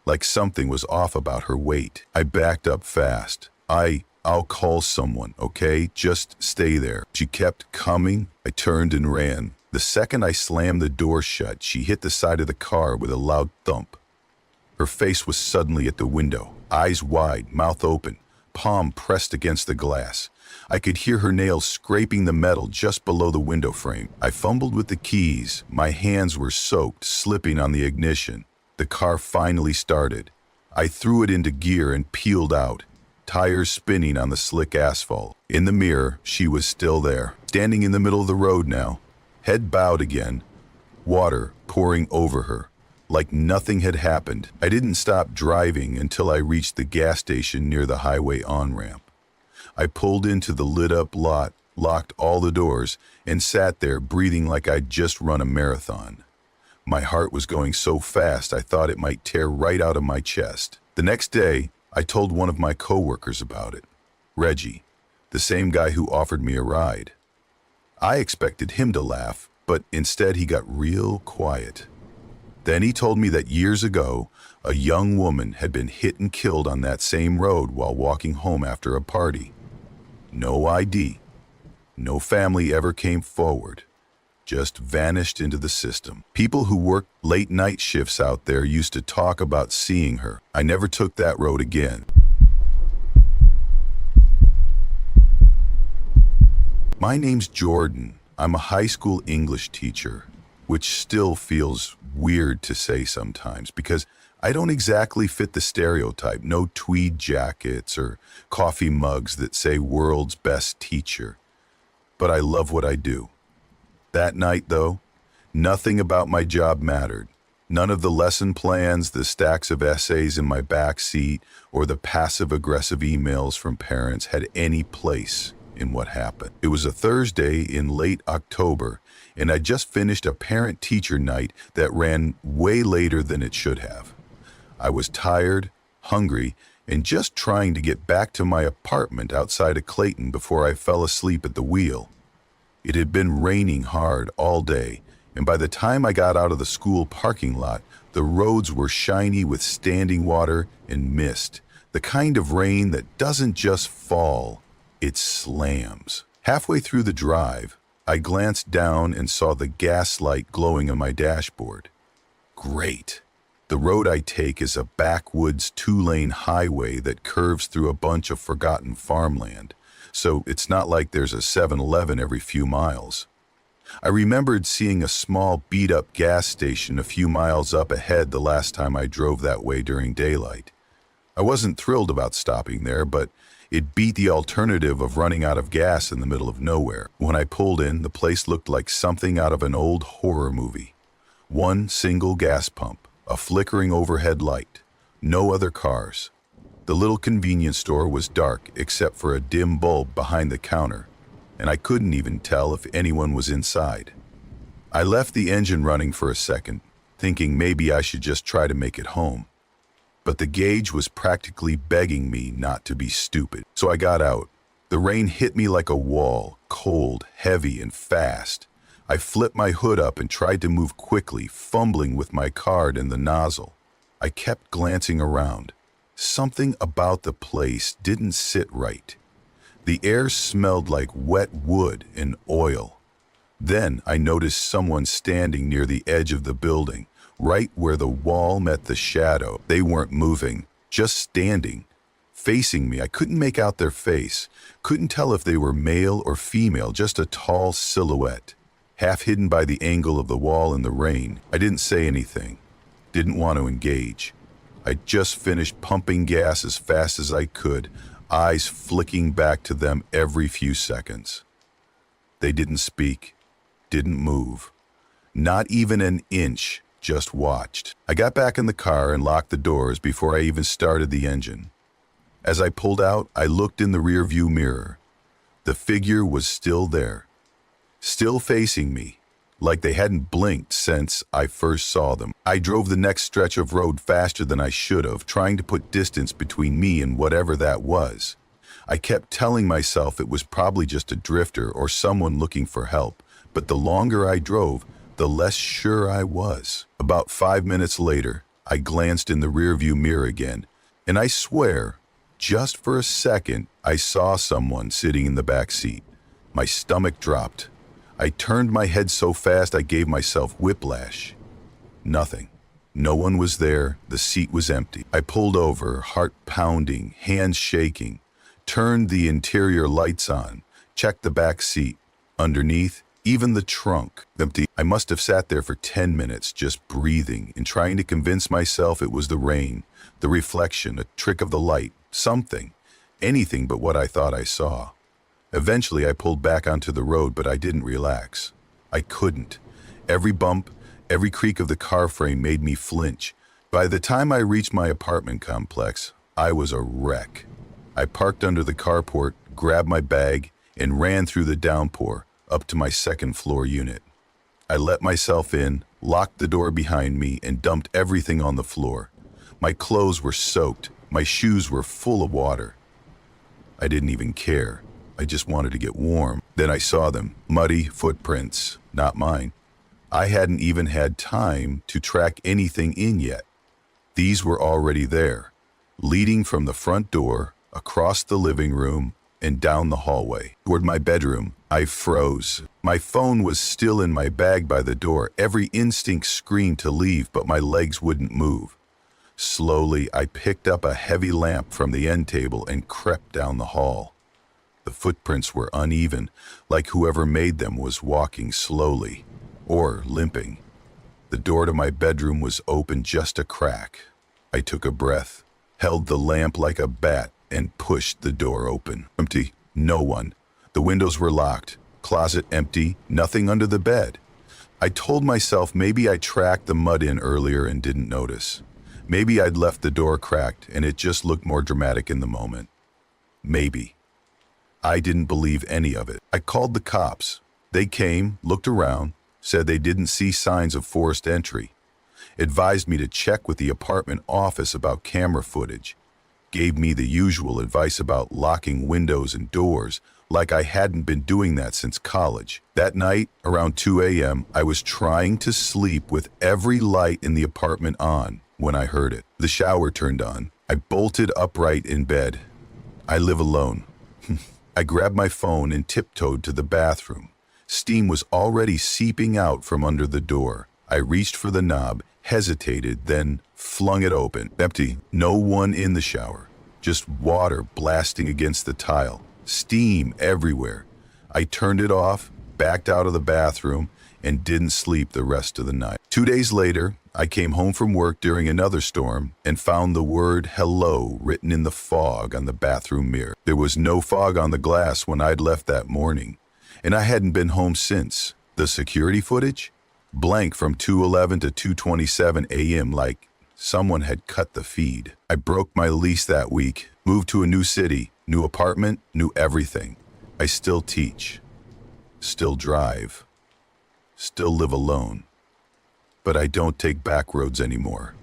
like something was off about her weight. I backed up fast. I'll call someone, okay? Just stay there. She kept coming. I turned and ran. The second I slammed the door shut, she hit the side of the car with a loud thump. Her face was suddenly at the window, eyes wide, mouth open, palm pressed against the glass. I could hear her nails scraping the metal just below the window frame. I fumbled with the keys. My hands were soaked, slipping on the ignition. The car finally started. I threw it into gear and peeled out, tires spinning on the slick asphalt. In the mirror, she was still there, standing in the middle of the road now, head bowed again, water pouring over her, like nothing had happened. I didn't stop driving until I reached the gas station near the highway on-ramp. I pulled into the lit-up lot, locked all the doors, and sat there breathing like I'd just run a marathon. My heart was going so fast I thought it might tear right out of my chest. The next day, I told one of my coworkers about it, Reggie, the same guy who offered me a ride. I expected him to laugh, but instead he got real quiet. Then he told me that years ago, a young woman had been hit and killed on that same road while walking home after a party. No ID. No family ever came forward. Just vanished into the system. People who worked late night shifts out there used to talk about seeing her. I never took that road again. My name's Jordan. I'm a high school English teacher, which still feels weird to say sometimes because I don't exactly fit the stereotype. No tweed jackets or coffee mugs that say world's best teacher. But I love what I do. That night, though, nothing about my job mattered. None of the lesson plans, the stacks of essays in my back seat, or the passive-aggressive emails from parents had any place in what happened. It was a Thursday in late October, and I just finished a parent-teacher night that ran way later than it should have. I was tired, hungry, and just trying to get back to my apartment outside of Clayton before I fell asleep at the wheel. It had been raining hard all day, and by the time I got out of the school parking lot, the roads were shiny with standing water and mist, the kind of rain that doesn't just fall, it slams. Halfway through the drive, I glanced down and saw the gas light glowing on my dashboard. Great. The road I take is a backwoods two-lane highway that curves through a bunch of forgotten farmland, so it's not like there's a 7-Eleven every few miles. I remembered seeing a small beat-up gas station a few miles up ahead the last time I drove that way during daylight. I wasn't thrilled about stopping there, but it beat the alternative of running out of gas in the middle of nowhere. When I pulled in, the place looked like something out of an old horror movie. One single gas pump, a flickering overhead light, no other cars. The little convenience store was dark except for a dim bulb behind the counter, and I couldn't even tell if anyone was inside. I left the engine running for a second, thinking maybe I should just try to make it home. But the gauge was practically begging me not to be stupid. So I got out. The rain hit me like a wall, cold, heavy, and fast. I flipped my hood up and tried to move quickly, fumbling with my card and the nozzle. I kept glancing around. Something about the place didn't sit right. The air smelled like wet wood and oil. Then I noticed someone standing near the edge of the building, right where the wall met the shadow. They weren't moving, just standing, facing me. I couldn't make out their face, couldn't tell if they were male or female, just a tall silhouette, half hidden by the angle of the wall in the rain. I didn't say anything, didn't want to engage. I just finished pumping gas as fast as I could, eyes flicking back to them every few seconds. They didn't speak, didn't move, not even an inch, just watched. I got back in the car and locked the doors before I even started the engine. As I pulled out, I looked in the rearview mirror. The figure was still there, still facing me, like they hadn't blinked since I first saw them. I drove the next stretch of road faster than I should have, trying to put distance between me and whatever that was. I kept telling myself it was probably just a drifter or someone looking for help, but the longer I drove, the less sure I was. About 5 minutes later, I glanced in the rearview mirror again, and I swear, just for a second, I saw someone sitting in the back seat. My stomach dropped. I turned my head so fast I gave myself whiplash. Nothing. No one was there. The seat was empty. I pulled over, heart pounding, hands shaking, turned the interior lights on, checked the back seat. Underneath, even the trunk, empty. I must have sat there for 10 minutes just breathing and trying to convince myself it was the rain, the reflection, a trick of the light, something, anything but what I thought I saw. Eventually, I pulled back onto the road, but I didn't relax. I couldn't. Every bump, every creak of the car frame made me flinch. By the time I reached my apartment complex, I was a wreck. I parked under the carport, grabbed my bag, and ran through the downpour up to my second-floor unit. I let myself in, locked the door behind me, and dumped everything on the floor. My clothes were soaked. My shoes were full of water. I didn't even care. I just wanted to get warm. Then I saw them, muddy footprints, not mine. I hadn't even had time to track anything in yet. These were already there, leading from the front door, across the living room, and down the hallway. Toward my bedroom, I froze. My phone was still in my bag by the door. Every instinct screamed to leave, but my legs wouldn't move. Slowly, I picked up a heavy lamp from the end table and crept down the hall. The footprints were uneven, like whoever made them was walking slowly, or limping. The door to my bedroom was open just a crack. I took a breath, held the lamp like a bat, and pushed the door open. Empty. No one. The windows were locked. Closet empty. Nothing under the bed. I told myself maybe I tracked the mud in earlier and didn't notice. Maybe I'd left the door cracked and it just looked more dramatic in the moment. Maybe. I didn't believe any of it. I called the cops. They came, looked around, said they didn't see signs of forced entry, advised me to check with the apartment office about camera footage, gave me the usual advice about locking windows and doors, like I hadn't been doing that since college. That night, around 2 a.m., I was trying to sleep with every light in the apartment on when I heard it. The shower turned on. I bolted upright in bed. I live alone. I grabbed my phone and tiptoed to the bathroom. Steam was already seeping out from under the door. I reached for the knob, hesitated, then flung it open. Empty. No one in the shower. Just water blasting against the tile. Steam everywhere. I turned it off, backed out of the bathroom, and didn't sleep the rest of the night. 2 days later, I came home from work during another storm and found the word hello written in the fog on the bathroom mirror. There was no fog on the glass when I'd left that morning, and I hadn't been home since. The security footage? Blank from 2:11 to 2:27 a.m. like someone had cut the feed. I broke my lease that week, moved to a new city, new apartment, new everything. I still teach, still drive, still live alone. But I don't take back roads anymore.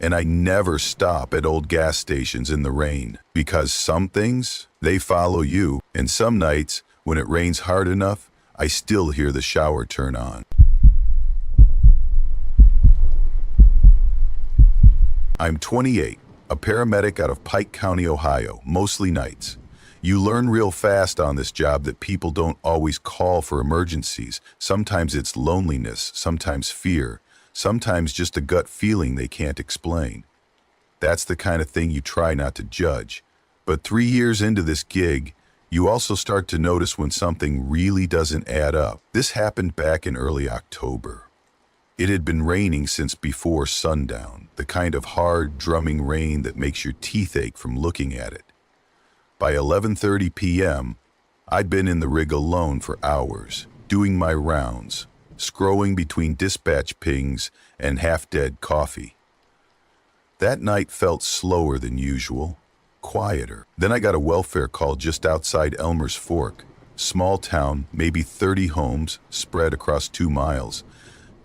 And I never stop at old gas stations in the rain, because some things, they follow you. And some nights, when it rains hard enough, I still hear the shower turn on. I'm 28, a paramedic out of Pike County, Ohio, mostly nights. You learn real fast on this job that people don't always call for emergencies. Sometimes it's loneliness, sometimes fear, sometimes just a gut feeling they can't explain. That's the kind of thing you try not to judge. But 3 years into this gig, you also start to notice when something really doesn't add up. This happened back in early October. It had been raining since before sundown, the kind of hard, drumming rain that makes your teeth ache from looking at it. By 11:30 p.m., I'd been in the rig alone for hours, doing my rounds, scrolling between dispatch pings and half-dead coffee. That night felt slower than usual, quieter. Then I got a welfare call just outside Elmer's Fork. Small town, maybe 30 homes, spread across 2 miles.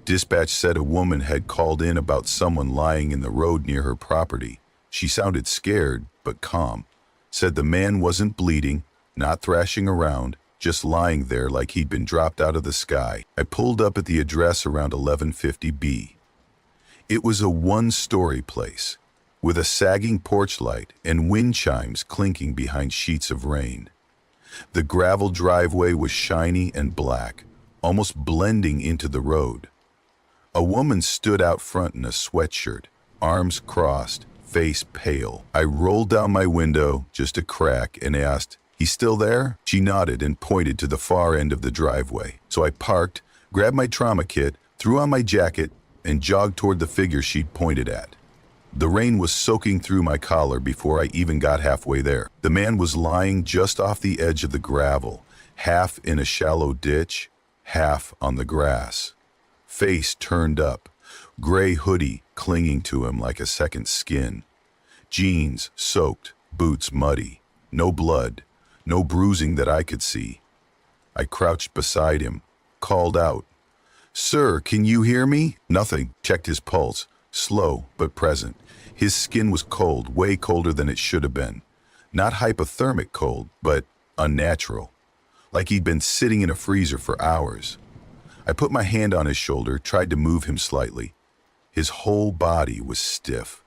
Dispatch said a woman had called in about someone lying in the road near her property. She sounded scared, but calm. Said the man wasn't bleeding, not thrashing around, just lying there like he'd been dropped out of the sky. I pulled up at the address around 1150B. It was a one-story place, with a sagging porch light and wind chimes clinking behind sheets of rain. The gravel driveway was shiny and black, almost blending into the road. A woman stood out front in a sweatshirt, arms crossed, face pale. I rolled down my window, just a crack, and asked, "He's still there?" She nodded and pointed to the far end of the driveway. So I parked, grabbed my trauma kit, threw on my jacket, and jogged toward the figure she'd pointed at. The rain was soaking through my collar before I even got halfway there. The man was lying just off the edge of the gravel, half in a shallow ditch, half on the grass. Face turned up, gray hoodie clinging to him like a second skin. Jeans soaked, boots muddy. No blood, no bruising that I could see. I crouched beside him, called out, "Sir, can you hear me?" Nothing. Checked his pulse, slow but present. His skin was cold, way colder than it should have been. Not hypothermic cold, but unnatural. Like he'd been sitting in a freezer for hours. I put my hand on his shoulder, tried to move him slightly. His whole body was stiff.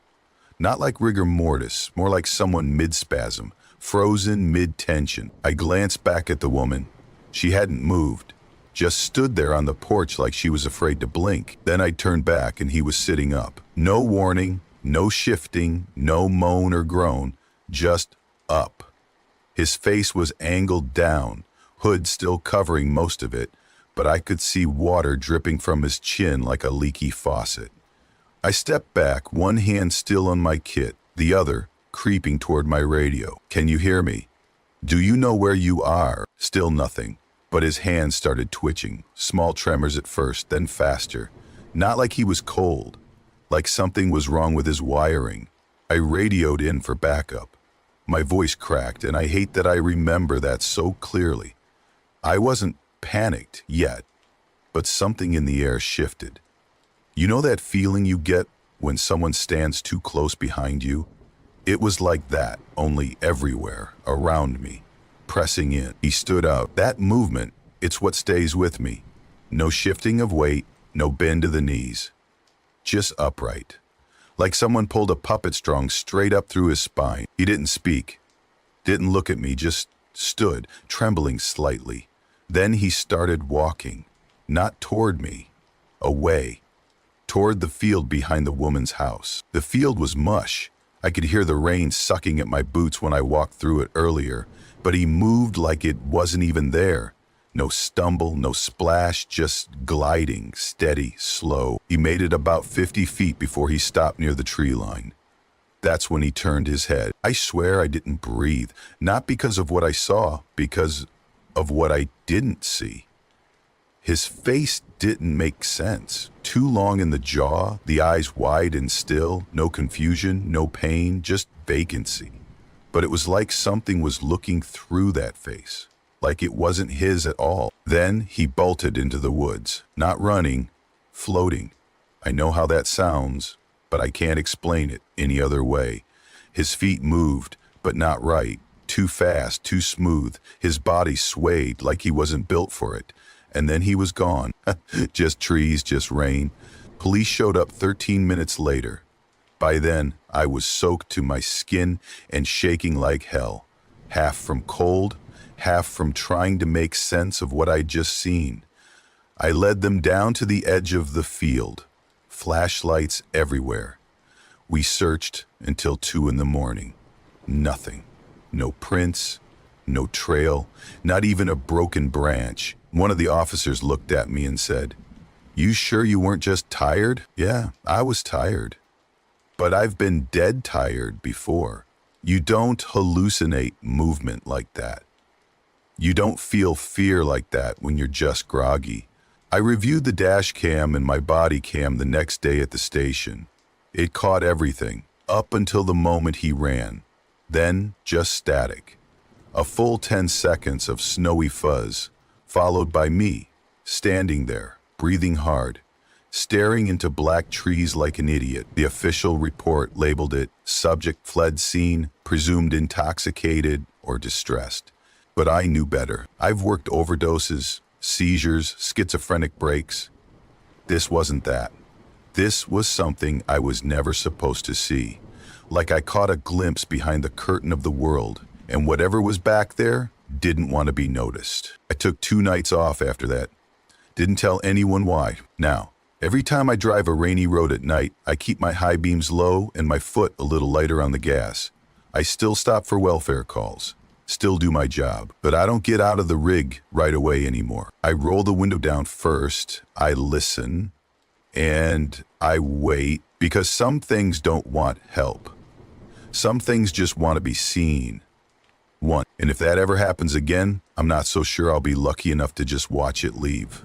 Not like rigor mortis, more like someone mid-spasm, frozen mid-tension. I glanced back at the woman. She hadn't moved, just stood there on the porch like she was afraid to blink. Then I turned back and he was sitting up. No warning, no shifting, no moan or groan, just up. His face was angled down, hood still covering most of it, but I could see water dripping from his chin like a leaky faucet. I stepped back, one hand still on my kit, the other creeping toward my radio. "Can you hear me? Do you know where you are?" Still nothing, but his hands started twitching, small tremors at first, then faster. Not like he was cold, like something was wrong with his wiring. I radioed in for backup. My voice cracked, and I hate that I remember that so clearly. I wasn't panicked yet, but something in the air shifted. You know that feeling you get when someone stands too close behind you? It was like that, only everywhere, around me, pressing in. He stood up. That movement, it's what stays with me. No shifting of weight, no bend to the knees. Just upright. Like someone pulled a puppet string straight up through his spine. He didn't speak, didn't look at me, just stood, trembling slightly. Then he started walking, not toward me, away, toward the field behind the woman's house. The field was mush. I could hear the rain sucking at my boots when I walked through it earlier, but he moved like it wasn't even there. No stumble, no splash, just gliding, steady, slow. He made it about 50 feet before he stopped near the tree line. That's when he turned his head. I swear I didn't breathe, not because of what I saw, because of what I didn't see. His face didn't make sense. Too long in the jaw, the eyes wide and still, no confusion, no pain, just vacancy. But it was like something was looking through that face, like it wasn't his at all. Then he bolted into the woods, not running, floating. I know how that sounds, but I can't explain it any other way. His feet moved, but not right. Too fast, too smooth. His body swayed like he wasn't built for it. And then he was gone. Just trees, just rain. Police showed up 13 minutes later. By then, I was soaked to my skin and shaking like hell. Half from cold, half from trying to make sense of what I'd just seen. I led them down to the edge of the field. Flashlights everywhere. We searched until 2 in the morning. Nothing. No prints, no trail, not even a broken branch. One of the officers looked at me and said, "You sure you weren't just tired?" Yeah, I was tired. But I've been dead tired before. You don't hallucinate movement like that. You don't feel fear like that when you're just groggy. I reviewed the dash cam and my body cam the next day at the station. It caught everything, up until the moment he ran. Then, just static. A full 10 seconds of snowy fuzz, followed by me, standing there, breathing hard, staring into black trees like an idiot. The official report labeled it subject fled scene, presumed intoxicated or distressed. But I knew better. I've worked overdoses, seizures, schizophrenic breaks. This wasn't that. This was something I was never supposed to see. Like I caught a glimpse behind the curtain of the world, and whatever was back there didn't want to be noticed. I took 2 nights off after that. Didn't tell anyone why. Now, every time I drive a rainy road at night, I keep my high beams low and my foot a little lighter on the gas. I still stop for welfare calls. Still do my job, but I don't get out of the rig right away anymore. I roll the window down first, I listen, and I wait, because some things don't want help. Some things just want to be seen. And if that ever happens again, I'm not so sure I'll be lucky enough to just watch it leave.